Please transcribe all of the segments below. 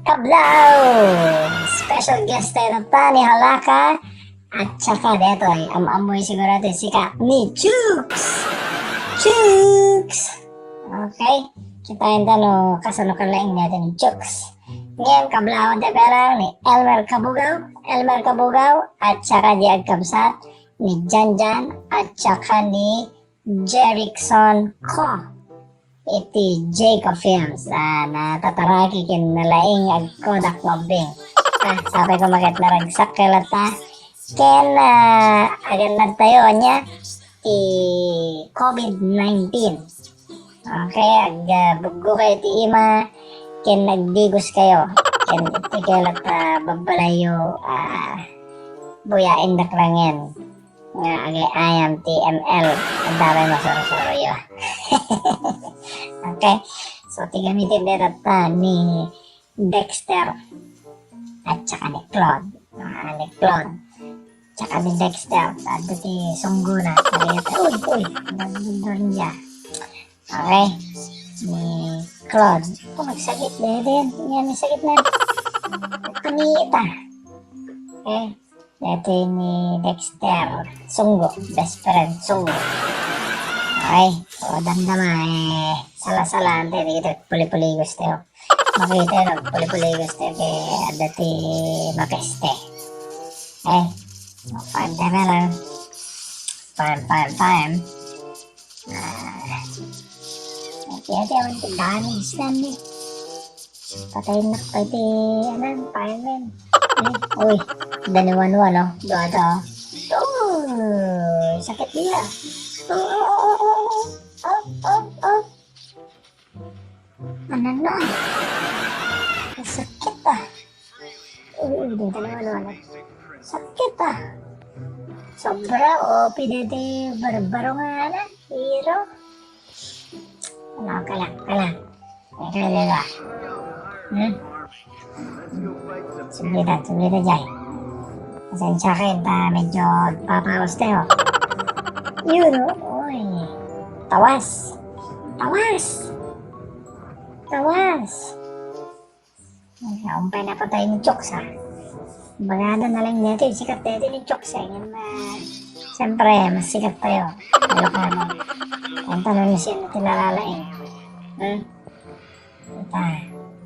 Kablaw! Special guest tayo na ta ni Halaka. At saka dito ay amoy siguro natin sikat ni Chooks! Chooks! Okay, kita yung tano kasalukan lang natin ni Chooks. Ngayon, kablawan tayo perang ni Elmer Kabugaw, at saka di agkabsat ni Janjan, at saka ni Jerickson Ko. Iti Jacob Films na tataraki kin nalaing ag Kodak Mobbing. Sabi ko magat na ragsak kalata ken agan nagtayo niya ti COVID-19. Okay, ag bugo kayo ti ima ken nagdigos kayo ken iti kalat babalayo buyain daklangin nga agay ayam TML ang dami masoro-soro yo. Okay, so tigamitin din ni Dexter at saka ni Claude. Ni Claude tsaka ni Dexter at ti Sungguna. Uy, nandun niya. Okay, ni Claude. Magsakit din. Yan, may sakit na. Kanita. Okay, dati ni Dexter. Sunggo, best friend, Sunggo. Okay, so damdama salah-salah ante dito puli-puligos tayo. Makita yun, puli-puligos tayo kay dati mapeste. Okay, so time lang. Time. Hati-hati ako ito damage na ni. Patayin na pa ito, fireman. Uy, daniwan-wan, no? Doa. Sakit nila. Ano na? Sakit dito naman. Sakit Sobra piniti barbaro nga na. Hero. Ano, kalak. Kaya Sumita dyan. Pasensya kayo, medyo papawas tayo. Yun, oy. Tawas. Umpay na pa tayo ni Chooks, ha. Bagada na lang natin, sikat natin ni Chooks, Yan siyempre, mas sikat tayo. Ilocano. Ang tanong niya siya na tinalalaing.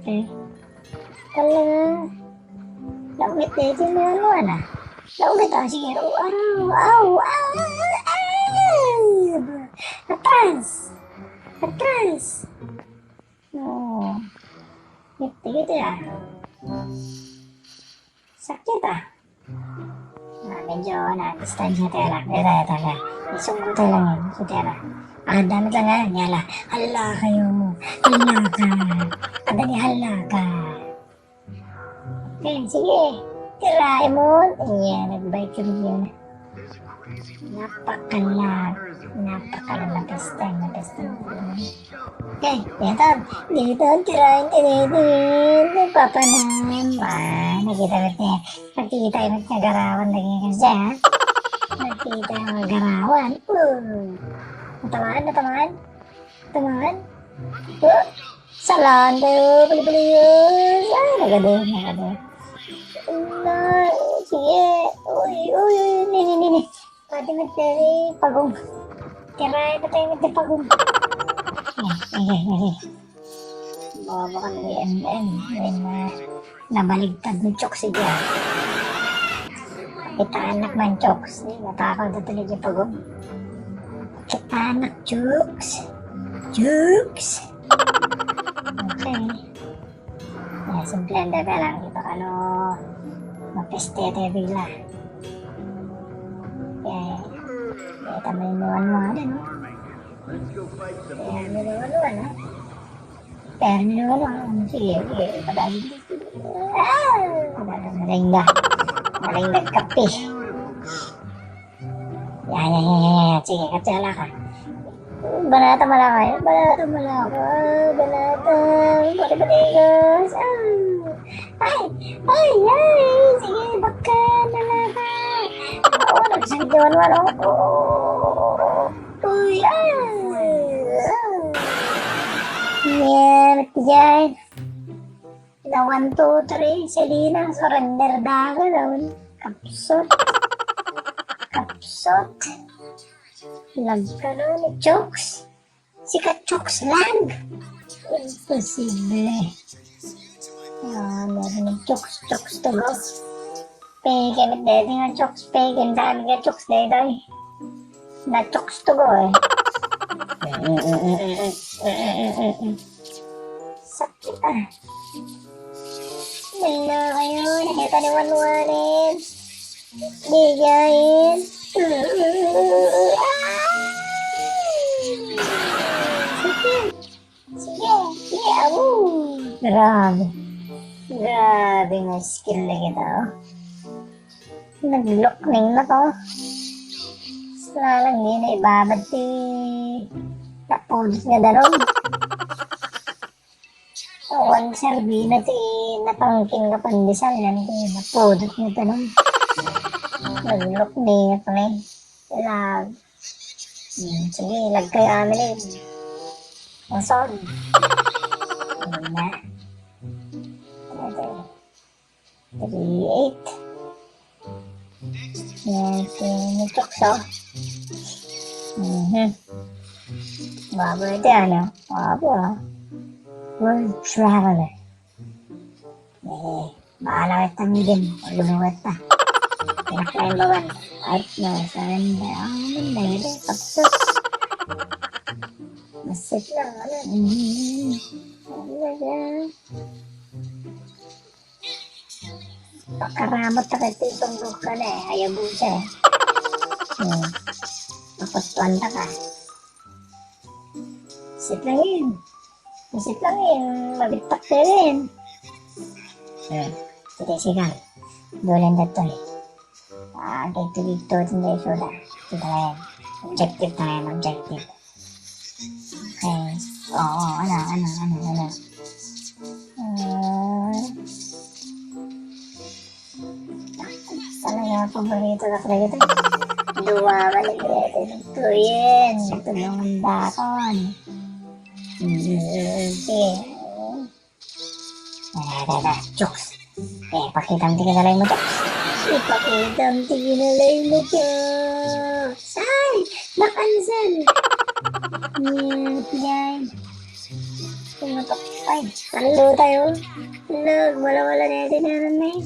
Okay. Talaga. Laumit natin na Laumit sige. Atras. Oh. Gitu ya. Sakit medyo na-distansya tayo lang. Tayo. Isunggo tayo lang yun. Sutera. Dami ka nga. Nyala. Hala kayo. Hala ka. Adani hala ka. Okay, sige. Tirahin mo. Ayan, nag-bike yung yun. Napakalag na pesteng. Okay, dito, tirahin. Nagpapanam. Nakita yung nagkagarawan lagi kasi, ha? Nakita yung nagagarawan. Natamaan? Salaan tayo, pali-paliyos. Nagado. Sige. Uy, nini. Pati magtari, pagong. Tirahin na tayo magtapagong. Okay. Bawa ka ng MM. Nabaligtad ng Chooks siya. Kita anak man Chooks. Natakal na talaga yung pagong. Kita anak Chooks. Okay. Simple ang daga lang. Di ba mapeste tayo bigla. Kaya tama yung nuwan-nuwan, Kaya minuwan-nuwan, Pero minuwan-nuwan. Sige. Padali. Maringdag kape. Yan. Sige, katsala ka. Banata malaki. Pati-patigos. Ay. Sige, baka nalaka. Nagsakit yung Uy, Yan, dyan. Na 1, 2, 3, Selena, surrender daga daw. Kapsot. Kapsot. Lagka nun ni Chooks. Sikat Chooks lang. Imposible. Meron ng Chooks to go. Pegin, dede nga Chooks, pegin, dami nga Chooks, dede. Na Chooks to go eh. Sakit ah. Wala kayo, nakita ni Wanwanin. Bigayin. Sige, abo. Grabe. Grabe nga skill na kita, oh. Nag-lockning na to. Lalang di na ibabad ti napudot nga daron. One servina ti napangking ka pandesal yan ti napudot nga daron. Nag-lockning na to na eh. Lag. Sige, lag kayo amin eh. Ang sod. Ayan na. 3-8. Yan, sinitokso. Babo ito ano? Babo ah. World Traveler. Bahala ka tangigin. Lunuwat pa. Pinakain bawan. At nasanda. Nagda. Kapsos. Masit lang. Pakaramot na kasi itong buka na eh. Hayabusa eh. Pakustuan na ka. Sit lang yun. Sit lang yun. Mabitpak na rin. Sigal. Dolan na to eh. Dito. Hindi suda. Ito na yan. Objective na yan. Objective. Okay. Oo. Ano. Talaga, paborito ka talaga ito. Dua maligit. Ito yun. Ito naman dakon. Sige. Chooks. Pakitang tiginalay mo, Chooks. Ipakitang tiginalay mo, Chooks. Ay! Nakansel. Yan. Pumatok. Ay, talo tayo. Lag, wala natin na eh.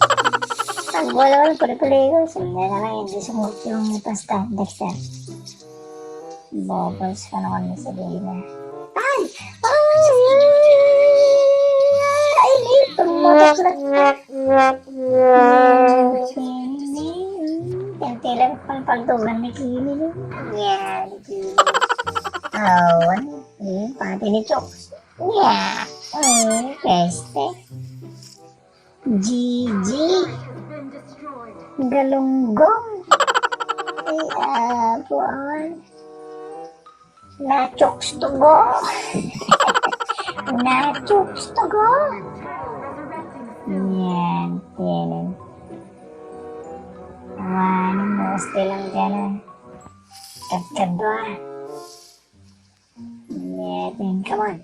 Pag wala puli-puli ko, sundan na lang hindi sumot yung pasta, Dexter. Bobos ka naman na sabihin na. Ay! Tumutok lang. Kantilang pangpagtugan ni Kimi. Yan, ni Kimi. Awan. Pati ni Chooks. Yan. Peste. GG. Galunggong. Apuan. Na Chooks to go. Na Chooks to go. Yan. Tiyan. Awanin mo. Stilang dyan. Kadkadwa. Yan. Come on.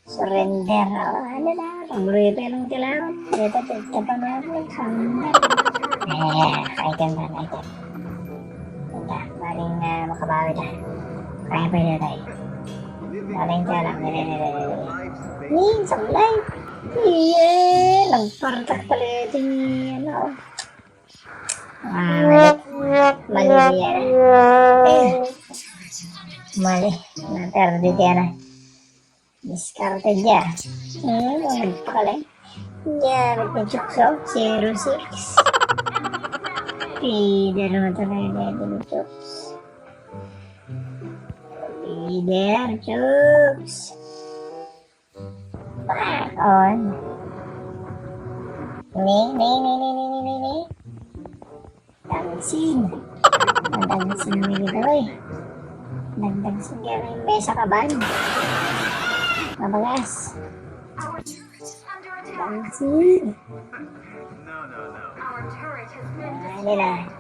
Surrender. Ano na. Pag-rito lang kailangan. Ito pa natin. Surrender. Item. Ganda. Maling makabawi na. Kaya pa yun tayo. Maling ka lang. Sablay. Nagpartak pala ito yung mali yan. Mali. Naterdi yan na. Discarded yan. Nagpakaling. Yan. Nagpachukso. 0-6. Feeder naman talaga ito ni Chooks. Feeder, Chooks. Back on. Ni. Dagsin. Dagsin mo dito eh. Dagsin ka na yung mesa ka ba? Mabagas. Dagsin. Nila.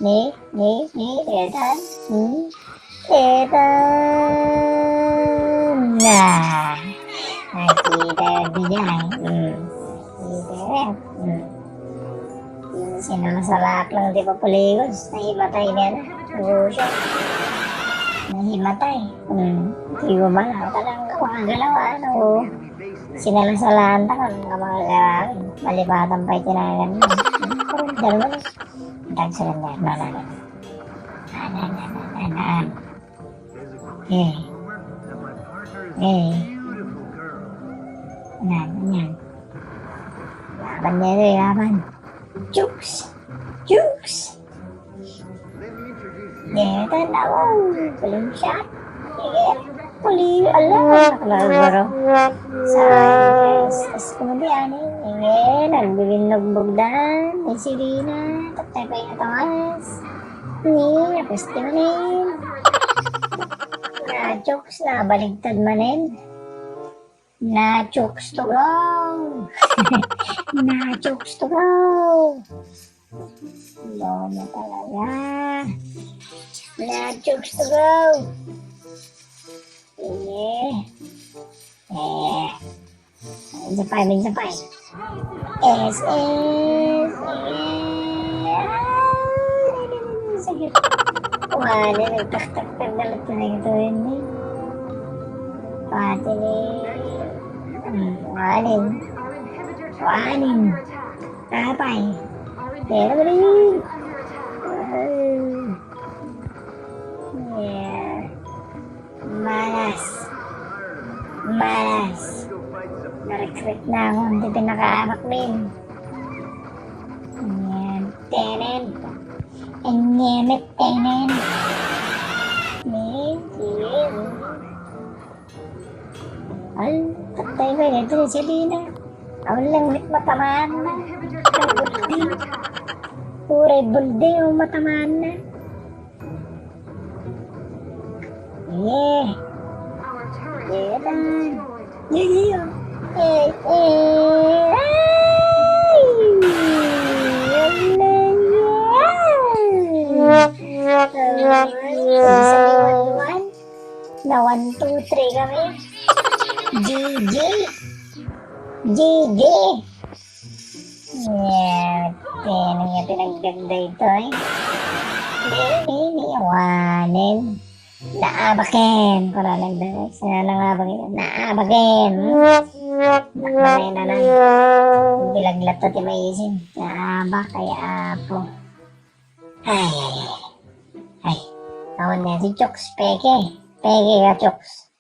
Etan. Etan. Nah. Nakita di dyan. Nakita rin. Sinasalak lang di pa puligos. Nahimatay niya na. Gusyo. Nahimatay. Hindi ko ba na. Talang makagalaw. Ano. Sinasalaan ta kung mga gawin. Malipatan pa itinagan mo. Pero dalawa na. Tagsalan na. Nananan. Nananan. Eh. Yan. Laban niya ito. Laban. Jukes! Dito na ako. Puling shot. Puli, alam. Nakalagaro. Sa kumandi ani. Nagbibinog-bog dan. May sirina. Tatay pa yung tawas. Napusti manin. Na-jokes na. Baligtad manin. Na-jokes to go. Na-jokes to go. Lomo talaga. Na-jokes to go. Minsan pa. Sakit. Wala, nagtak-tak na lang na ito yun eh. Pati ni... Wanin. Tapay. Pero ba rin? Malas. Na-recruit na ako. Hindi pinakaamak din. Tenen. Tenen. Ay, patay ba yun? Ito na si Lina. Awal lang ulit matamaan na. Puray bulde o matamaan na. Na 1, 2, 3 kami. GG. Tinang niya pinagdagda ito eh. Wanin. Naabakin. Para nagdagdag. Naabakin. Nakmanay na lang. Bilaglat na timaisin. Naabak kaya apo. Ay. Tawon niya si Chooks. Peke ka Chooks.